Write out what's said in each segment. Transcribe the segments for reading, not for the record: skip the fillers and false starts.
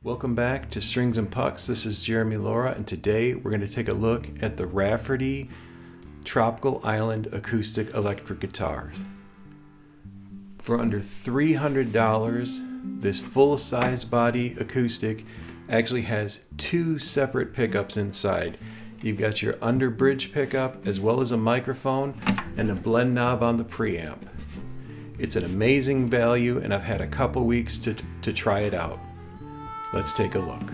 Welcome back to Strings and Pucks. This is Jeremy Laura, and today we're going to take a look at the Rafferty Tropical Island Acoustic Electric Guitar. For under $300, this full-size body acoustic actually has two separate pickups inside. You've got your under bridge pickup as well as a microphone and a blend knob on the preamp. It's an amazing value, and I've had a couple weeks to try it out. Let's take a look.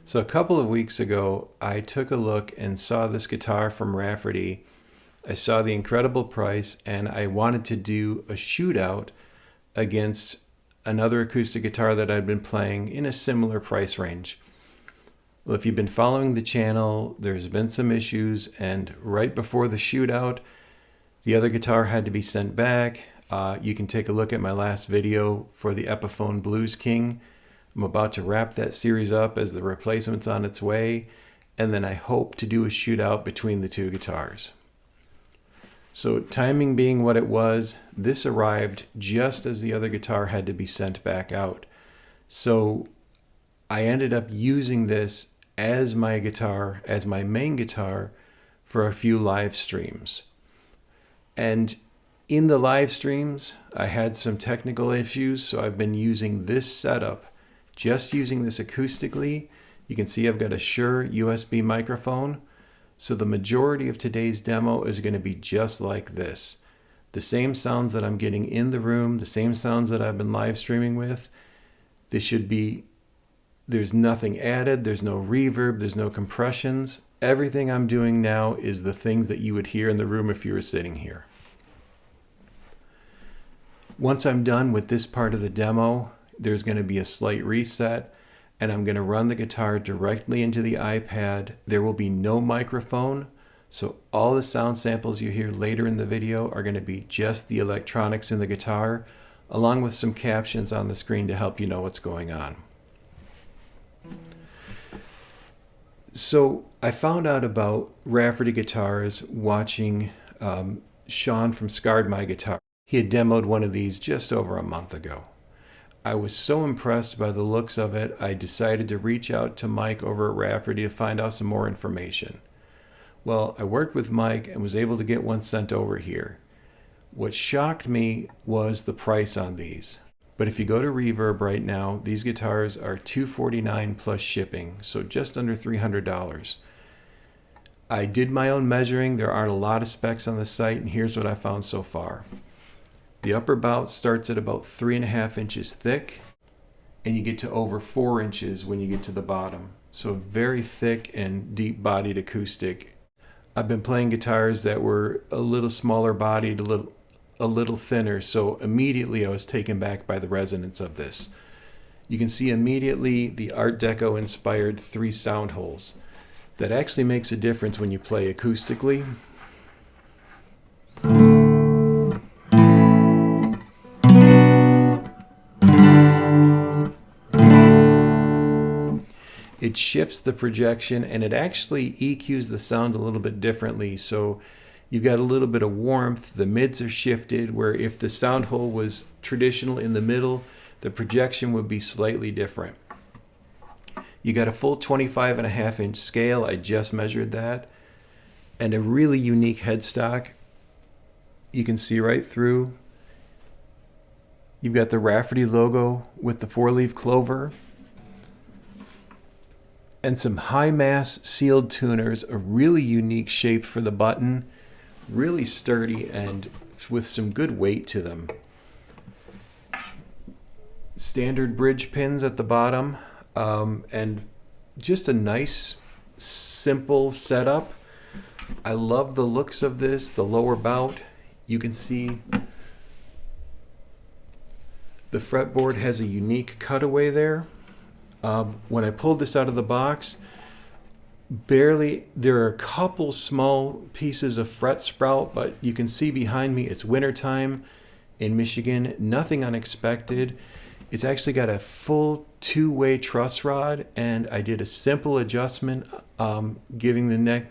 So a couple of weeks ago, I took a look and saw this guitar from Rafferty. I saw the incredible price, and I wanted to do a shootout against another acoustic guitar that I'd been playing in a similar price range. Well, if you've been following the channel, there's been some issues, and right before the shootout, the other guitar had to be sent back. You can take a look at my last video for the Epiphone Blues King. I'm about to wrap that series up as the replacement's on its way, and then I hope to do a shootout between the two guitars. So timing being what it was, this arrived just as the other guitar had to be sent back out. So I ended up using this as my guitar, as my main guitar, for a few live streams. And in the live streams, I had some technical issues, so I've been using this setup. Just using this acoustically. You can see I've got a Shure USB microphone. So the majority of today's demo is going to be just like this. The same sounds that I'm getting in the room, the same sounds that I've been live streaming with. This should be, there's nothing added, there's no reverb, there's no compressions. Everything I'm doing now is the things that you would hear in the room if you were sitting here. Once I'm done with this part of the demo, there's going to be a slight reset, and I'm going to run the guitar directly into the iPad. There will be no microphone, so all the sound samples you hear later in the video are going to be just the electronics in the guitar, along with some captions on the screen to help you know what's going on. So I found out about Rafferty Guitars watching Sean from Scarred My Guitar. He had demoed one of these just over a month ago. I was so impressed by the looks of it, I decided to reach out to Mike over at Rafferty to find out some more information. Well, I worked with Mike and was able to get one sent over here. What shocked me was the price on these. But if you go to Reverb right now, these guitars are $249 plus shipping, so just under $300. I did my own measuring. There aren't a lot of specs on the site, and here's what I found so far. The upper bout starts at about 3.5 inches thick, and you get to over 4 inches when you get to the bottom. So very thick and deep bodied acoustic. I've been playing guitars that were a little smaller bodied, a little thinner, so immediately I was taken back by the resonance of this. You can see immediately the Art Deco inspired 3 sound holes. That actually makes a difference when you play acoustically. It shifts the projection, and it actually EQs the sound a little bit differently. So you've got a little bit of warmth. The mids are shifted, where if the sound hole was traditional in the middle, the projection would be slightly different. You got a full 25.5 inch scale. I just measured that. And a really unique headstock. You can see right through. You've got the Rafferty logo with the 4-leaf clover. And some high mass sealed tuners, a really unique shape for the button, really sturdy and with some good weight to them. Standard bridge pins at the bottom, and just a nice simple setup. I love the looks of this, the lower bout. You can see the fretboard has a unique cutaway there. When I pulled this out of the box, there are a couple small pieces of fret sprout, but you can see behind me it's wintertime in Michigan, nothing unexpected. It's actually got a full two-way truss rod, and I did a simple adjustment, giving the neck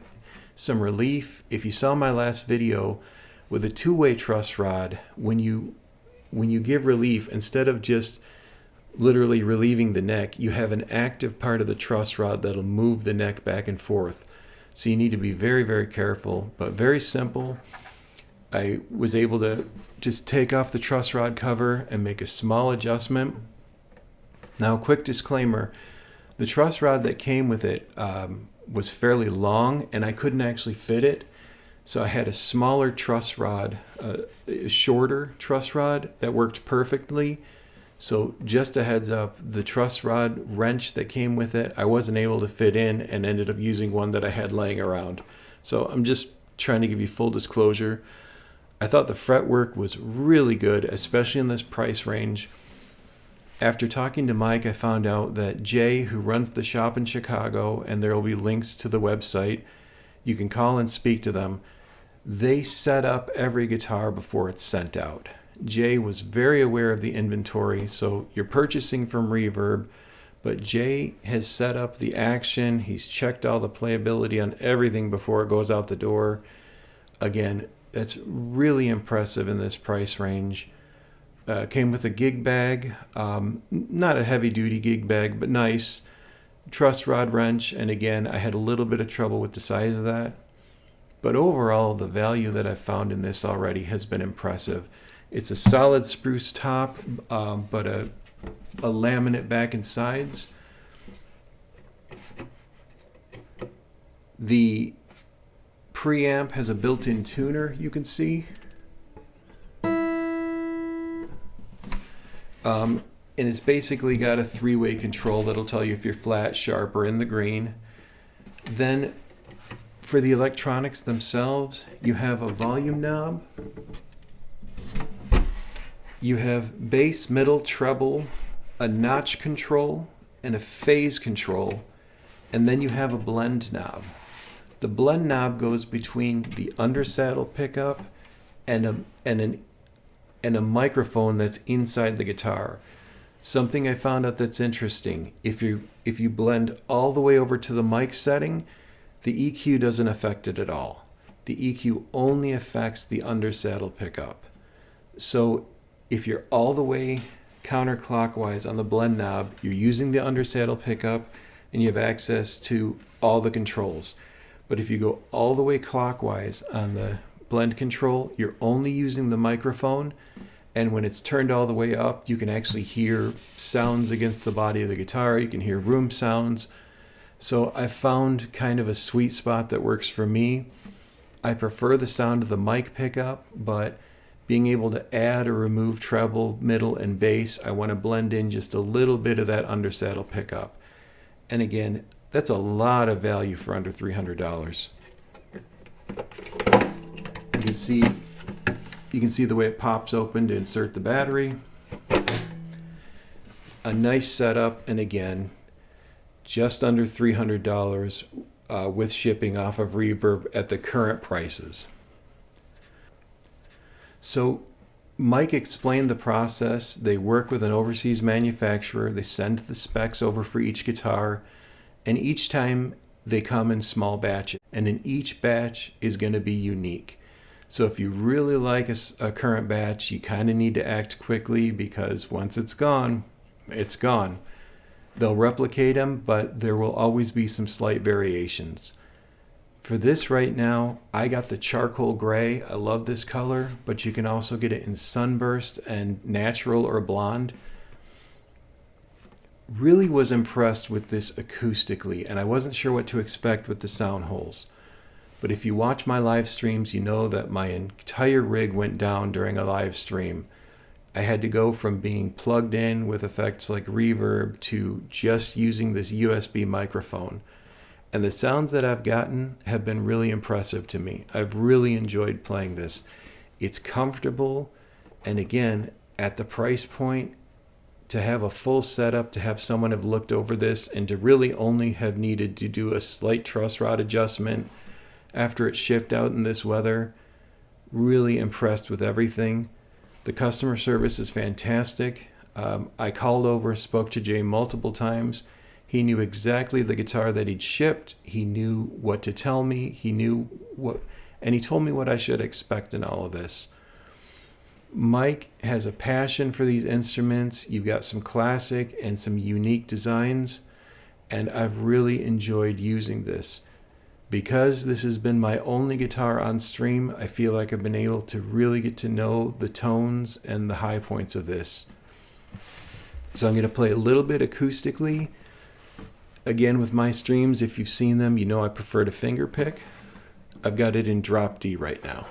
some relief. If you saw my last video with a two-way truss rod, when you give relief, instead of just literally relieving the neck, you have an active part of the truss rod that'll move the neck back and forth. So you need to be very, very careful, but very simple. I was able to just take off the truss rod cover and make a small adjustment. Now, quick disclaimer, the truss rod that came with it was fairly long, and I couldn't actually fit it. So I had a smaller truss rod, a shorter truss rod that worked perfectly. So just a heads up, the truss rod wrench that came with it, I wasn't able to fit in and ended up using one that I had laying around. So I'm just trying to give you full disclosure. I thought the fretwork was really good, especially in this price range. After talking to Mike, I found out that Jay, who runs the shop in Chicago, and there will be links to the website, you can call and speak to them. They set up every guitar before it's sent out. Jay was very aware of the inventory, so you're purchasing from Reverb, but Jay has set up the action. He's checked all the playability on everything before it goes out the door. Again, that's really impressive in this price range. Came with a gig bag, not a heavy-duty gig bag, but nice. Truss rod wrench, and again, I had a little bit of trouble with the size of that. But overall, the value that I've found in this already has been impressive. It's a solid spruce top, but a laminate back and sides. The preamp has a built-in tuner, you can see. And it's basically got a three-way control that'll tell you if you're flat, sharp, or in the green. Then for the electronics themselves, you have a volume knob. You have bass, middle, treble, a notch control, and a phase control, and then you have a blend knob. The blend knob goes between the undersaddle pickup and a microphone that's inside the guitar. Something I found out that's interesting, if you blend all the way over to the mic setting, the EQ doesn't affect it at all. The EQ only affects the undersaddle pickup. So if you're all the way counterclockwise on the blend knob, you're using the undersaddle pickup and you have access to all the controls. But if you go all the way clockwise on the blend control, you're only using the microphone, and when it's turned all the way up, you can actually hear sounds against the body of the guitar. You can hear room sounds. So I found kind of a sweet spot that works for me. I prefer the sound of the mic pickup, but being able to add or remove treble, middle, and bass, I want to blend in just a little bit of that undersaddle pickup. And again, that's a lot of value for under $300. You can see the way it pops open to insert the battery. A nice setup, and again, just under $300 with shipping off of Reverb at the current prices. So Mike explained the process. They work with an overseas manufacturer. They send the specs over for each guitar, and each time they come in small batches, and in each batch is going to be unique. So if you really like a current batch, you kind of need to act quickly, because once it's gone, it's gone. They'll replicate them, but there will always be some slight variations. For this right now, I got the charcoal gray. I love this color, but you can also get it in sunburst and natural or blonde. Really was impressed with this acoustically, and I wasn't sure what to expect with the sound holes. But if you watch my live streams, you know that my entire rig went down during a live stream. I had to go from being plugged in with effects like reverb to just using this USB microphone. And the sounds that I've gotten have been really impressive to me. I've really enjoyed playing this. It's comfortable, and again, at the price point, to have a full setup, to have someone have looked over this, and to really only have needed to do a slight truss rod adjustment after it shipped out in this weather, really impressed with everything. The customer service is fantastic. I called over, spoke to Jay multiple times. He knew exactly the guitar that he'd shipped. He knew what to tell me. He knew what, and he told me what I should expect in all of this. Mike has a passion for these instruments. You've got some classic and some unique designs, and I've really enjoyed using this. Because this has been my only guitar on stream, I feel like I've been able to really get to know the tones and the high points of this. So I'm going to play a little bit acoustically. Again, with my streams, if you've seen them, you know I prefer to finger pick. I've got it in drop D right now.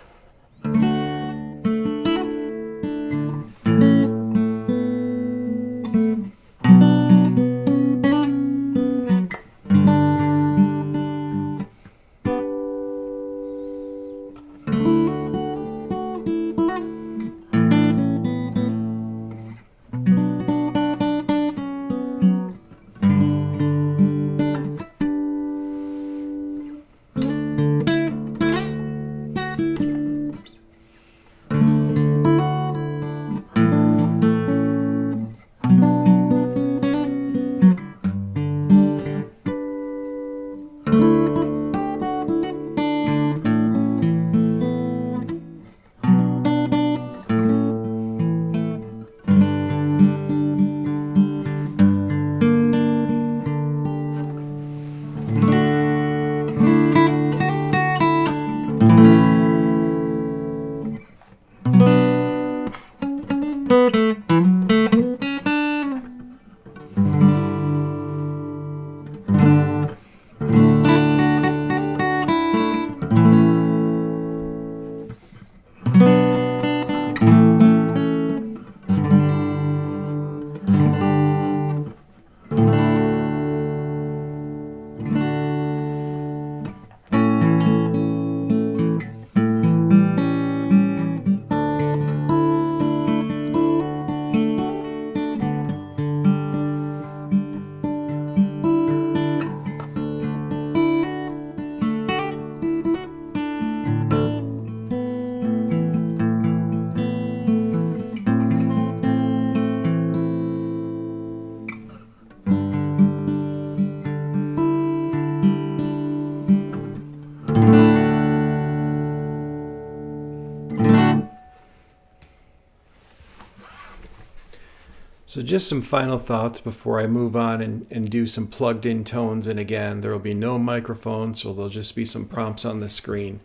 So just some final thoughts before I move on and do some plugged in tones. And again, there will be no microphone, so there'll just be some prompts on the screen.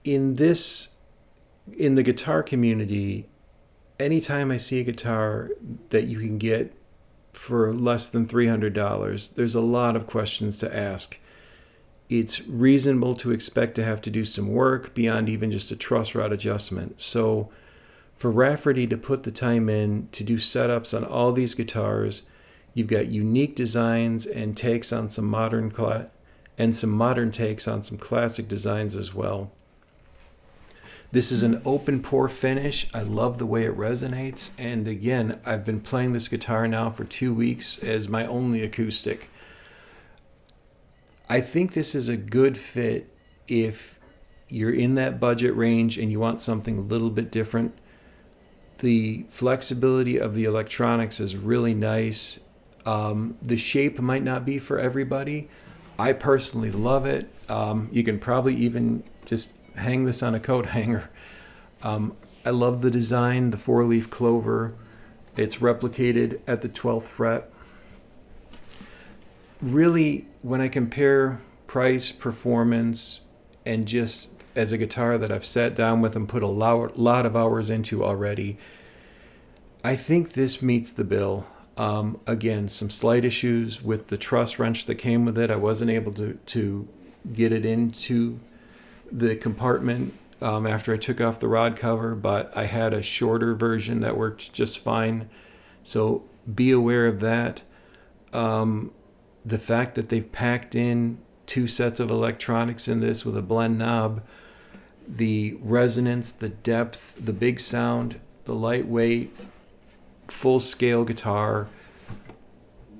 In the guitar community, anytime I see a guitar that you can get for less than $300, there's a lot of questions to ask. It's reasonable to expect to have to do some work beyond even just a truss rod adjustment. So for Rafferty to put the time in to do setups on all these guitars, you've got unique designs and takes on some modern takes on some classic designs as well. This is an open pore finish. I love the way it resonates. And again, I've been playing this guitar now for 2 weeks as my only acoustic. I think this is a good fit if you're in that budget range and you want something a little bit different. The flexibility of the electronics is really nice. The shape might not be for everybody. I personally love it. You can probably even just hang this on a coat hanger. I love the design, the 4-leaf clover. It's replicated at the 12th fret. Really, when I compare price, performance, and just as a guitar that I've sat down with and put a lot of hours into already, I think this meets the bill. Again, some slight issues with the truss wrench that came with it. I wasn't able to get it into the compartment after I took off the rod cover, but I had a shorter version that worked just fine. So be aware of that. the fact that they've packed in 2 sets of electronics in this with a blend knob, the resonance, the depth, the big sound, the lightweight, full scale guitar,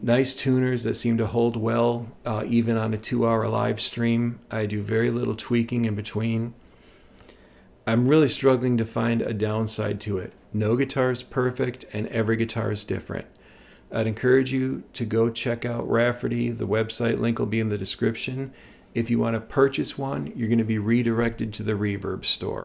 nice tuners that seem to hold well even on a 2-hour live stream. I do very little tweaking in between. I'm really struggling to find a downside to it. No guitar is perfect and every guitar is different. I'd encourage you to go check out Rafferty. The website link will be in the description. If you want to purchase one, you're going to be redirected to the Reverb store.